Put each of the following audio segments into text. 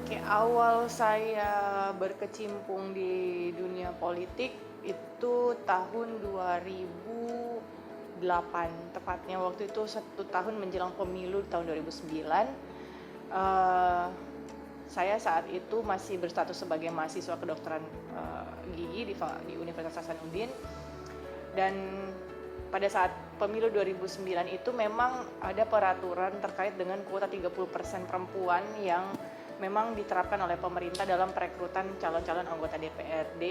Oke, awal saya berkecimpung di dunia politik itu tahun 2008, tepatnya waktu itu 1 tahun menjelang pemilu tahun 2009. Eh, saya saat itu masih berstatus sebagai mahasiswa kedokteran gigi di Universitas Hasanuddin, dan pada saat pemilu 2009 itu memang ada peraturan terkait dengan kuota 30% perempuan yang memang diterapkan oleh pemerintah dalam perekrutan calon-calon anggota DPRD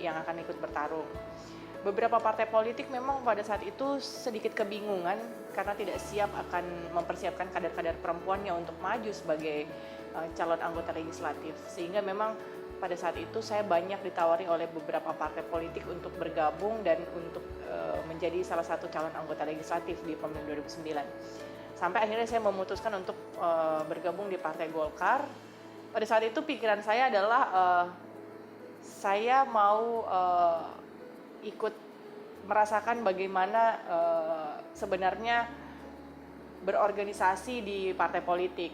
yang akan ikut bertarung. Beberapa partai politik memang pada saat itu sedikit kebingungan karena tidak siap akan mempersiapkan kader-kader perempuannya untuk maju sebagai calon anggota legislatif, sehingga memang pada saat itu saya banyak ditawari oleh beberapa partai politik untuk bergabung dan untuk menjadi salah satu calon anggota legislatif di pemilu 2009. Sampai akhirnya saya memutuskan untuk bergabung di Partai Golkar. Pada saat itu pikiran saya adalah saya mau ikut merasakan bagaimana sebenarnya berorganisasi di partai politik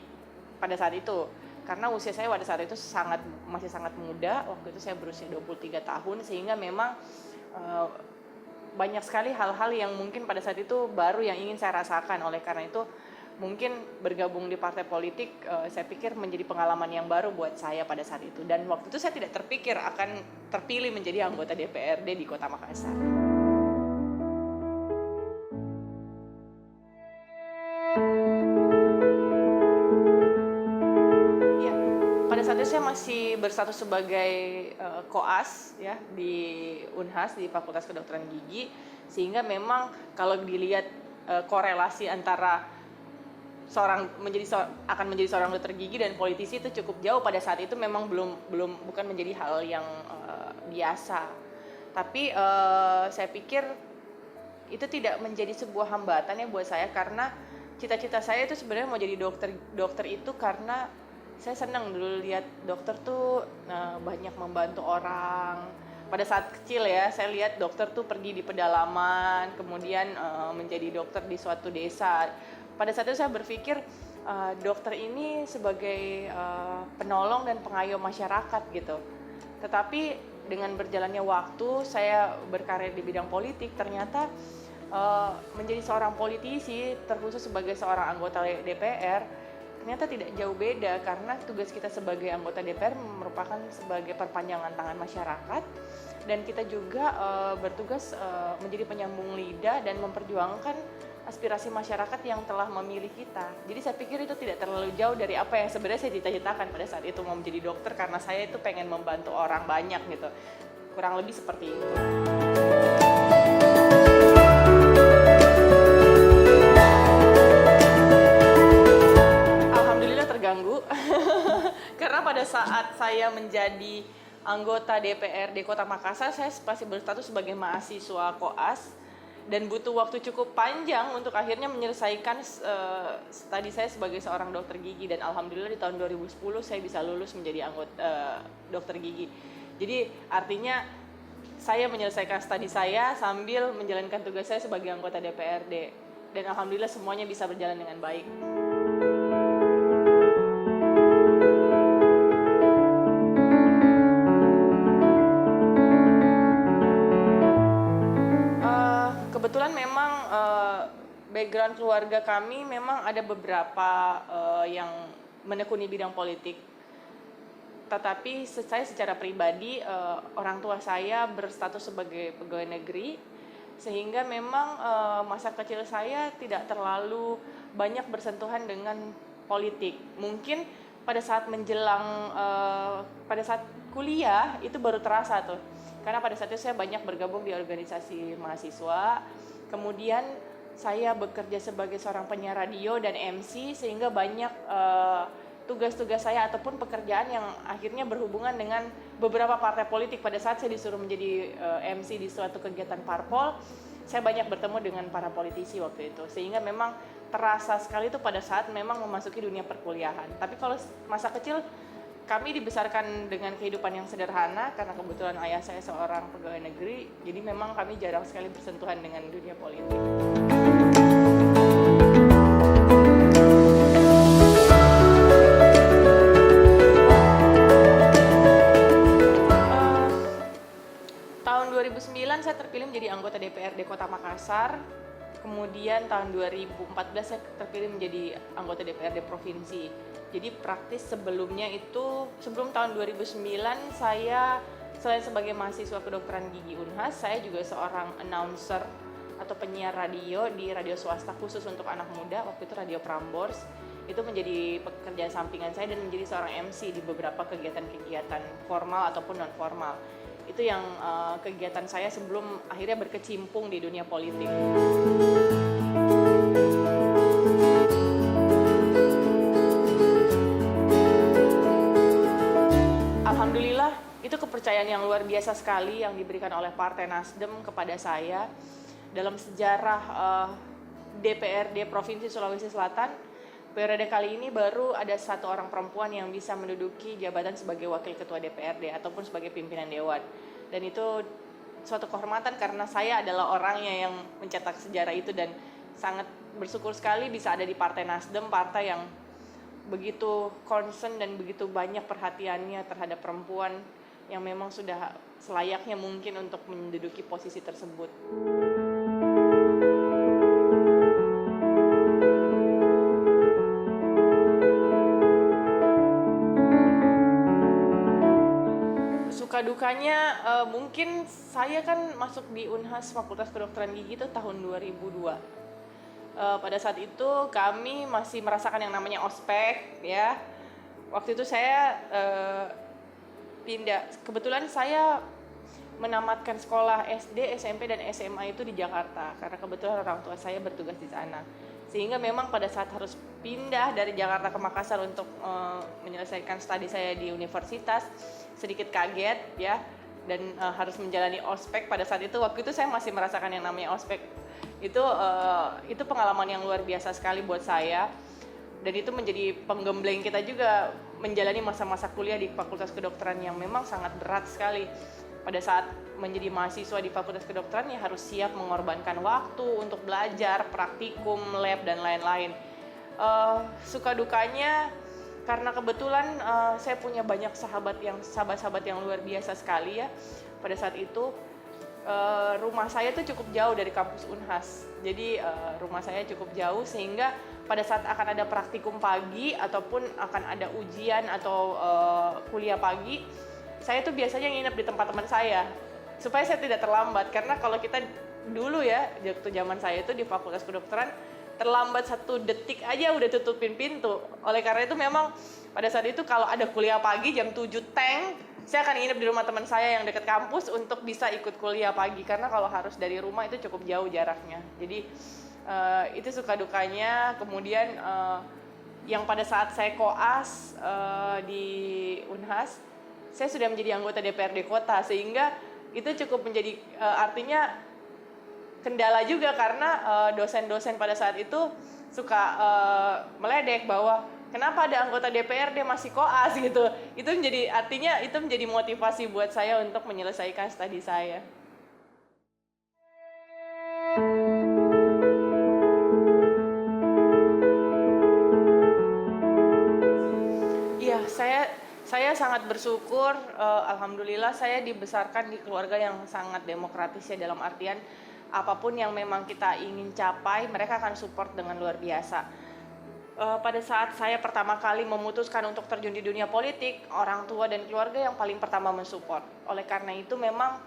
pada saat itu. Karena usia saya pada saat itu masih sangat muda, waktu itu saya berusia 23 tahun, sehingga memang banyak sekali hal-hal yang mungkin pada saat itu baru yang ingin saya rasakan. Oleh karena itu mungkin bergabung di partai politik saya pikir menjadi pengalaman yang baru buat saya pada saat itu. Dan waktu itu saya tidak terpikir akan terpilih menjadi anggota DPRD di Kota Makassar. Pada saat itu saya masih berstatus sebagai koas ya di Unhas, di Fakultas Kedokteran Gigi, sehingga memang kalau dilihat korelasi antara akan menjadi seorang dokter gigi dan politisi itu cukup jauh. Pada saat itu memang bukan menjadi hal yang biasa. Tapi saya pikir itu tidak menjadi sebuah hambatan ya buat saya, karena cita-cita saya itu sebenarnya mau jadi dokter itu karena saya senang dulu lihat dokter tuh banyak membantu orang. Pada saat kecil ya, saya lihat dokter tuh pergi di pedalaman, kemudian menjadi dokter di suatu desa. Pada saat itu saya berpikir dokter ini sebagai penolong dan pengayom masyarakat gitu. Tetapi dengan berjalannya waktu, saya berkarir di bidang politik, ternyata menjadi seorang politisi, terkhusus sebagai seorang anggota DPR, ternyata tidak jauh beda, karena tugas kita sebagai anggota DPR merupakan sebagai perpanjangan tangan masyarakat, dan kita juga bertugas menjadi penyambung lidah dan memperjuangkan aspirasi masyarakat yang telah memilih kita. Jadi saya pikir itu tidak terlalu jauh dari apa yang sebenarnya saya cita-citakan pada saat itu mau menjadi dokter, karena saya itu pengen membantu orang banyak gitu. Kurang lebih seperti itu. Terganggu karena pada saat saya menjadi anggota DPRD Kota Makassar, saya masih berstatus sebagai mahasiswa koas dan butuh waktu cukup panjang untuk akhirnya menyelesaikan studi saya sebagai seorang dokter gigi, dan alhamdulillah di tahun 2010 saya bisa lulus menjadi anggota dokter gigi. Jadi artinya saya menyelesaikan studi saya sambil menjalankan tugas saya sebagai anggota DPRD, dan alhamdulillah semuanya bisa berjalan dengan baik. Kebetulan memang background keluarga kami memang ada beberapa yang menekuni bidang politik. Tetapi saya secara pribadi, orang tua saya berstatus sebagai pegawai negeri, sehingga memang masa kecil saya tidak terlalu banyak bersentuhan dengan politik. Mungkin pada saat pada saat kuliah itu baru terasa tuh. Karena pada saat itu saya banyak bergabung di organisasi mahasiswa, kemudian saya bekerja sebagai seorang penyiar radio dan MC, sehingga banyak tugas-tugas saya ataupun pekerjaan yang akhirnya berhubungan dengan beberapa partai politik. Pada saat saya disuruh menjadi MC di suatu kegiatan parpol, saya banyak bertemu dengan para politisi waktu itu, sehingga memang terasa sekali itu pada saat memang memasuki dunia perkuliahan. Tapi kalau masa kecil, kami dibesarkan dengan kehidupan yang sederhana karena kebetulan ayah saya seorang pegawai negeri, jadi memang kami jarang sekali bersentuhan dengan dunia politik. Makassar. Kemudian tahun 2014 saya terpilih menjadi anggota DPRD provinsi. Jadi praktis sebelumnya itu, sebelum tahun 2009 saya selain sebagai mahasiswa kedokteran gigi Unhas, saya juga seorang announcer atau penyiar radio di radio swasta khusus untuk anak muda, waktu itu Radio Prambors. Itu menjadi pekerjaan sampingan saya dan menjadi seorang MC di beberapa kegiatan-kegiatan formal ataupun non formal. Itu yang kegiatan saya sebelum akhirnya berkecimpung di dunia politik. Alhamdulillah, itu kepercayaan yang luar biasa sekali yang diberikan oleh Partai Nasdem kepada saya. Dalam sejarah DPRD Provinsi Sulawesi Selatan, periode kali ini baru ada satu orang perempuan yang bisa menduduki jabatan sebagai wakil ketua DPRD ataupun sebagai pimpinan dewan. Dan itu suatu kehormatan karena saya adalah orangnya yang mencetak sejarah itu dan sangat bersyukur sekali bisa ada di Partai Nasdem, partai yang begitu concern dan begitu banyak perhatiannya terhadap perempuan yang memang sudah selayaknya mungkin untuk menduduki posisi tersebut. Suka dukanya mungkin saya kan masuk di Unhas Fakultas Kedokteran Gigi itu tahun 2002. Pada saat itu kami masih merasakan yang namanya ospek ya. Waktu itu saya pindah. Kebetulan saya menamatkan sekolah SD, SMP dan SMA itu di Jakarta karena kebetulan orang tua saya bertugas di sana. Sehingga memang pada saat harus pindah dari Jakarta ke Makassar untuk menyelesaikan studi saya di universitas, sedikit kaget ya, dan harus menjalani ospek pada saat itu. Waktu itu saya masih merasakan yang namanya ospek. Itu pengalaman yang luar biasa sekali buat saya, dan itu menjadi penggembleng kita juga menjalani masa-masa kuliah di Fakultas Kedokteran yang memang sangat berat sekali. Pada saat menjadi mahasiswa di Fakultas Kedokteran ya harus siap mengorbankan waktu untuk belajar, praktikum, lab dan lain-lain. Suka dukanya karena kebetulan saya punya banyak sahabat-sahabat yang luar biasa sekali ya. Pada saat itu rumah saya tuh cukup jauh dari kampus Unhas. Jadi rumah saya cukup jauh sehingga pada saat akan ada praktikum pagi ataupun akan ada ujian atau kuliah pagi, saya tuh biasanya nginep di tempat teman saya supaya saya tidak terlambat. Karena kalau kita dulu ya, waktu zaman saya itu di Fakultas Kedokteran, terlambat 1 detik aja udah tutupin pintu. Oleh karena itu memang pada saat itu kalau ada kuliah pagi jam 7 teng, saya akan nginep di rumah teman saya yang dekat kampus untuk bisa ikut kuliah pagi. Karena kalau harus dari rumah itu cukup jauh jaraknya. Jadi itu suka dukanya. Kemudian yang pada saat saya koas di Unhas, saya sudah menjadi anggota DPRD kota, sehingga itu cukup menjadi artinya kendala juga karena dosen-dosen pada saat itu suka meledek bahwa kenapa ada anggota DPRD masih koas gitu. Itu menjadi artinya itu menjadi motivasi buat saya untuk menyelesaikan studi saya. Iya, saya sangat bersyukur, alhamdulillah saya dibesarkan di keluarga yang sangat demokratis ya, dalam artian apapun yang memang kita ingin capai, mereka akan support dengan luar biasa. Pada saat saya pertama kali memutuskan untuk terjun di dunia politik, orang tua dan keluarga yang paling pertama mensupport. Oleh karena itu memang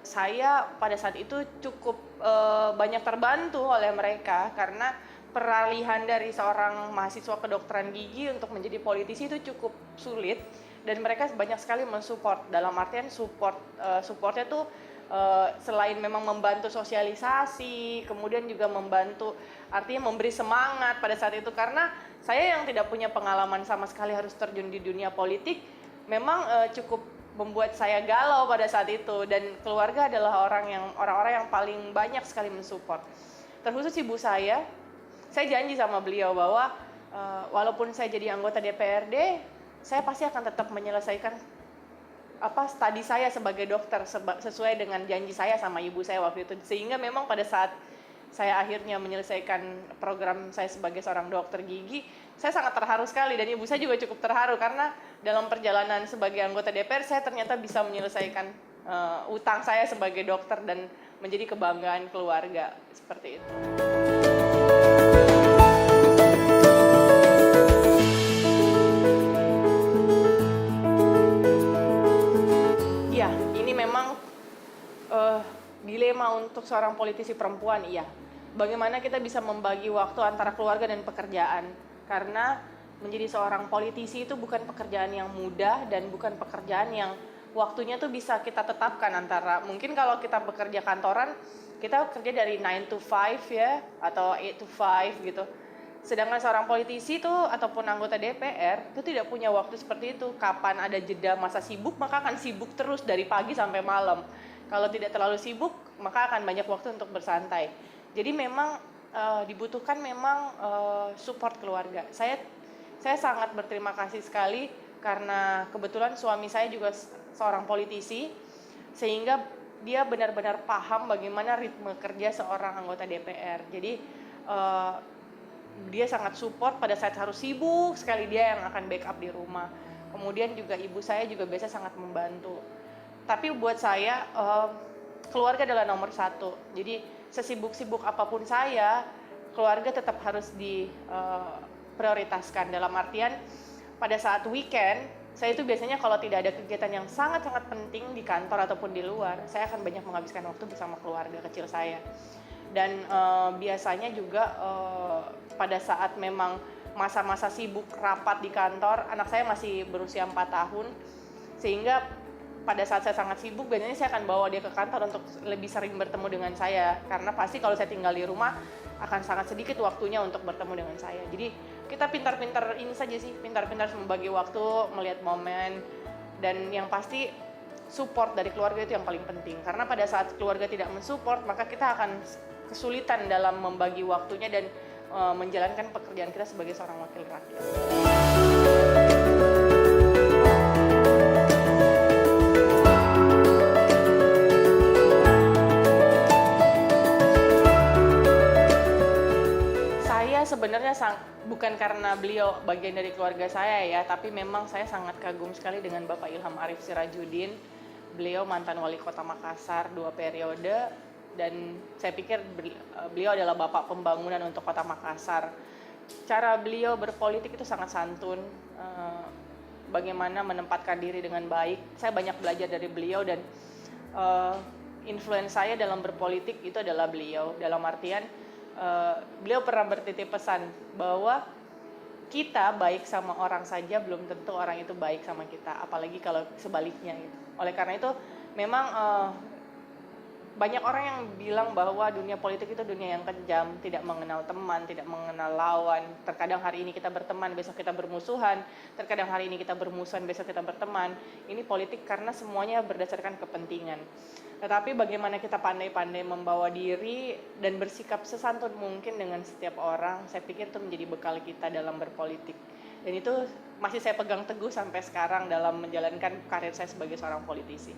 saya pada saat itu cukup banyak terbantu oleh mereka, karena peralihan dari seorang mahasiswa kedokteran gigi untuk menjadi politisi itu cukup sulit, dan mereka banyak sekali mensupport. Dalam artian supportnya tuh selain memang membantu sosialisasi, kemudian juga membantu artinya memberi semangat pada saat itu. Karena saya yang tidak punya pengalaman sama sekali harus terjun di dunia politik, memang cukup membuat saya galau pada saat itu, dan keluarga adalah orang-orang yang paling banyak sekali mensupport. Terkhusus ibu saya janji sama beliau bahwa walaupun saya jadi anggota DPRD, saya pasti akan tetap menyelesaikan studi saya sebagai dokter sesuai dengan janji saya sama ibu saya waktu itu. Sehingga memang pada saat saya akhirnya menyelesaikan program saya sebagai seorang dokter gigi, saya sangat terharu sekali, dan ibu saya juga cukup terharu karena dalam perjalanan sebagai anggota DPR saya ternyata bisa menyelesaikan utang saya sebagai dokter dan menjadi kebanggaan keluarga, seperti itu. Iya, ini memang dilema untuk seorang politisi perempuan, iya. Bagaimana kita bisa membagi waktu antara keluarga dan pekerjaan? Karena menjadi seorang politisi itu bukan pekerjaan yang mudah dan bukan pekerjaan yang waktunya tuh bisa kita tetapkan antara, mungkin kalau kita bekerja kantoran, kita kerja dari 9 to 5 ya, atau 8 to 5 gitu. Sedangkan seorang politisi tuh ataupun anggota DPR itu tidak punya waktu seperti itu. Kapan ada jeda masa sibuk, maka akan sibuk terus dari pagi sampai malam. Kalau tidak terlalu sibuk, maka akan banyak waktu untuk bersantai. Jadi memang dibutuhkan memang support keluarga. Saya sangat berterima kasih sekali karena kebetulan suami saya juga seorang politisi, sehingga dia benar-benar paham bagaimana ritme kerja seorang anggota DPR. Jadi dia sangat support pada saat harus sibuk sekali, dia yang akan backup di rumah. Kemudian juga ibu saya juga biasa sangat membantu. Tapi buat saya keluarga adalah nomor satu. Jadi sesibuk-sibuk apapun saya, keluarga tetap harus diprioritaskan. Dalam artian pada saat weekend, saya itu biasanya kalau tidak ada kegiatan yang sangat-sangat penting di kantor ataupun di luar, saya akan banyak menghabiskan waktu bersama keluarga kecil saya. Dan biasanya juga pada saat memang masa-masa sibuk rapat di kantor, anak saya masih berusia 4 tahun, sehingga pada saat saya sangat sibuk, biasanya saya akan bawa dia ke kantor untuk lebih sering bertemu dengan saya, karena pasti kalau saya tinggal di rumah akan sangat sedikit waktunya untuk bertemu dengan saya. Jadi kita pintar-pintar ini saja sih, pintar-pintar membagi waktu, melihat momen, dan yang pasti support dari keluarga itu yang paling penting. Karena pada saat keluarga tidak mensupport, maka kita akan kesulitan dalam membagi waktunya dan menjalankan pekerjaan kita sebagai seorang wakil rakyat. Sebenarnya bukan karena beliau bagian dari keluarga saya ya, tapi memang saya sangat kagum sekali dengan Bapak Ilham Arif Sirajuddin. Beliau mantan wali kota Makassar 2 periode, dan saya pikir beliau adalah bapak pembangunan untuk kota Makassar. Cara beliau berpolitik itu sangat santun, bagaimana menempatkan diri dengan baik. Saya banyak belajar dari beliau, dan influence saya dalam berpolitik itu adalah beliau. Dalam artian beliau pernah bertitip pesan bahwa kita baik sama orang saja belum tentu orang itu baik sama kita, apalagi kalau sebaliknya gitu. Oleh karena itu memang banyak orang yang bilang bahwa dunia politik itu dunia yang kejam, tidak mengenal teman, tidak mengenal lawan. Terkadang hari ini kita berteman, besok kita bermusuhan. Terkadang hari ini kita bermusuhan, besok kita berteman. Ini politik karena semuanya berdasarkan kepentingan. Tetapi bagaimana kita pandai-pandai membawa diri dan bersikap sesantun mungkin dengan setiap orang, saya pikir itu menjadi bekal kita dalam berpolitik. Dan itu masih saya pegang teguh sampai sekarang dalam menjalankan karir saya sebagai seorang politisi.